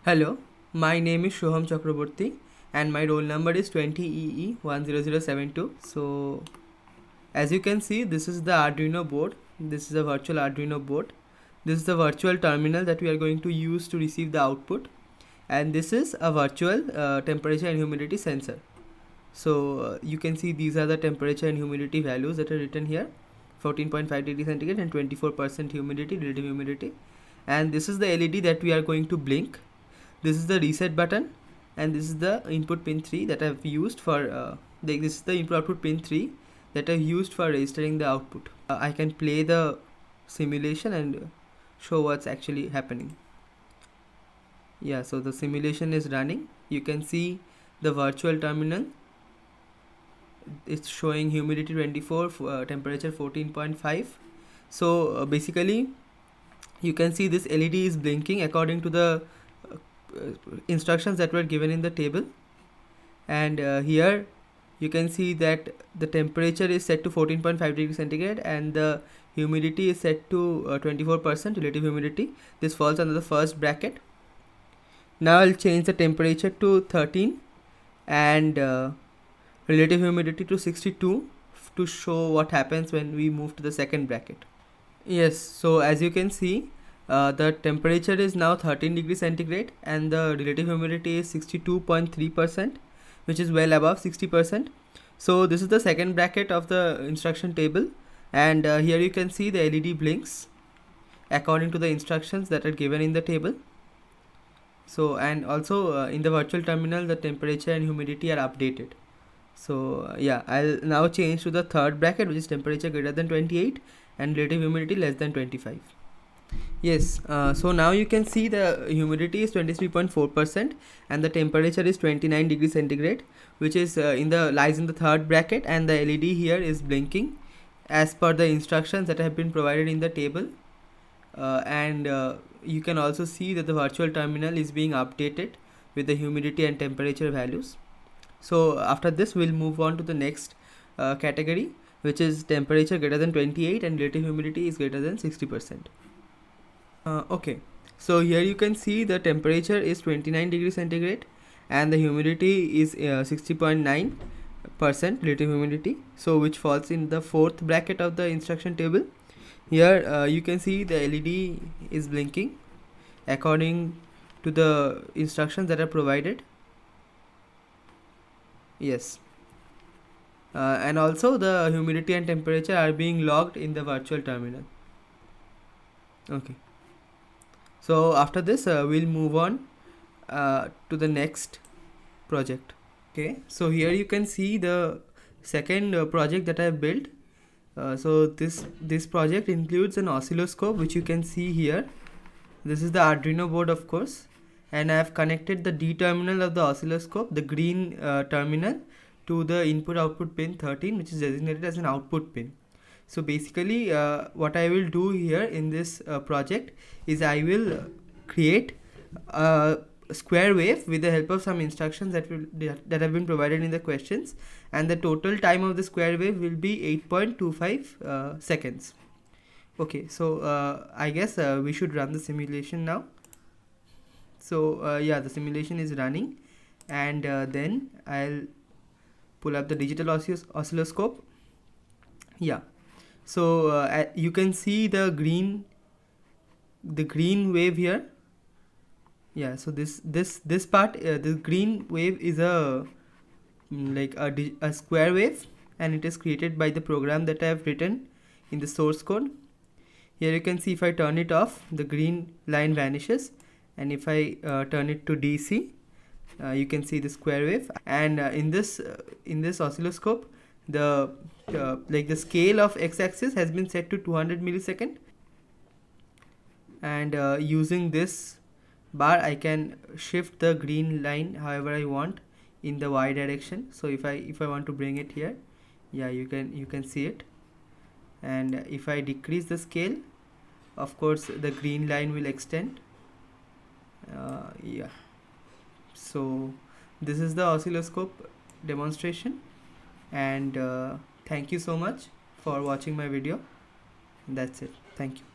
Hello, my name is Shoham Chakraborty and my roll number is 20EE10072. So, as you can see, this is the Arduino board. This is a virtual Arduino board. This is the virtual terminal that we are going to use to receive the output. And this is a virtual temperature and humidity sensor. So, you can see these are the temperature and humidity values that are written here. 14.5 degrees centigrade and 24% humidity, relative humidity. And this is the LED that we are going to blink. This is the reset button, and this is the input pin 3 that I've used for this is the input output pin 3 that I've used for registering the output. I can play the simulation and show what's actually happening. Yeah, so the simulation is running. You can see the virtual terminal. It's showing humidity 24, temperature 14.5. So basically you can see this LED is blinking according to the instructions that were given in the table, and here you can see that the temperature is set to 14.5 degrees centigrade and the humidity is set to 24% relative humidity. This falls under the first bracket. Now I'll change the temperature to 13 and relative humidity to 62 to show what happens when we move to the second bracket. Yes, so as you can see, the temperature is now 13 degrees centigrade and the relative humidity is 62.3%, which is well above 60%. So this is the second bracket of the instruction table, and here you can see the LED blinks according to the instructions that are given in the table. So, and also in the virtual terminal the temperature and humidity are updated. So yeah, I'll now change to the third bracket, which is temperature greater than 28 and relative humidity less than 25. Yes, so now you can see the humidity is 23.4% and the temperature is 29 degrees centigrade, which is lies in the third bracket, and the LED here is blinking as per the instructions that have been provided in the table. And you can also see that the virtual terminal is being updated with the humidity and temperature values. So after this we'll move on to the next category, which is temperature greater than 28 and relative humidity is greater than 60%. Okay, so here you can see the temperature is 29 degrees centigrade and the humidity is 60.9% relative humidity, so which falls in the fourth bracket of the instruction table. Here you can see the LED is blinking according to the instructions that are provided. Yes, and also the humidity and temperature are being logged in the virtual terminal. Okay, so after this we'll move on to the next project. Okay, so here you can see the second project that I have built. So this project includes an oscilloscope, which you can see here. This is the Arduino board, of course, and I have connected the D terminal of the oscilloscope, the green terminal, to the input output pin 13, which is designated as an output pin. So basically what I will do here in this project is I will create a square wave with the help of some instructions that have been provided in the questions, and the total time of the square wave will be 8.25 seconds. Okay, so I guess we should run the simulation now. So yeah, the simulation is running, and then I'll pull up the digital oscilloscope. Yeah, so you can see the green wave here. Yeah, so this part, the green wave is a a square wave, and it is created by the program that I have written in the source code. Here you can see if I turn it off, the green line vanishes, and if I turn it to DC, you can see the square wave. And in this oscilloscope, the the scale of x-axis has been set to 200 millisecond, and using this bar I can shift the green line however I want in the y direction. So if I want to bring it here, yeah, you can see it. And if I decrease the scale, of course the green line will extend. Yeah, so this is the oscilloscope demonstration, and thank you so much for watching my video. That's it. Thank you.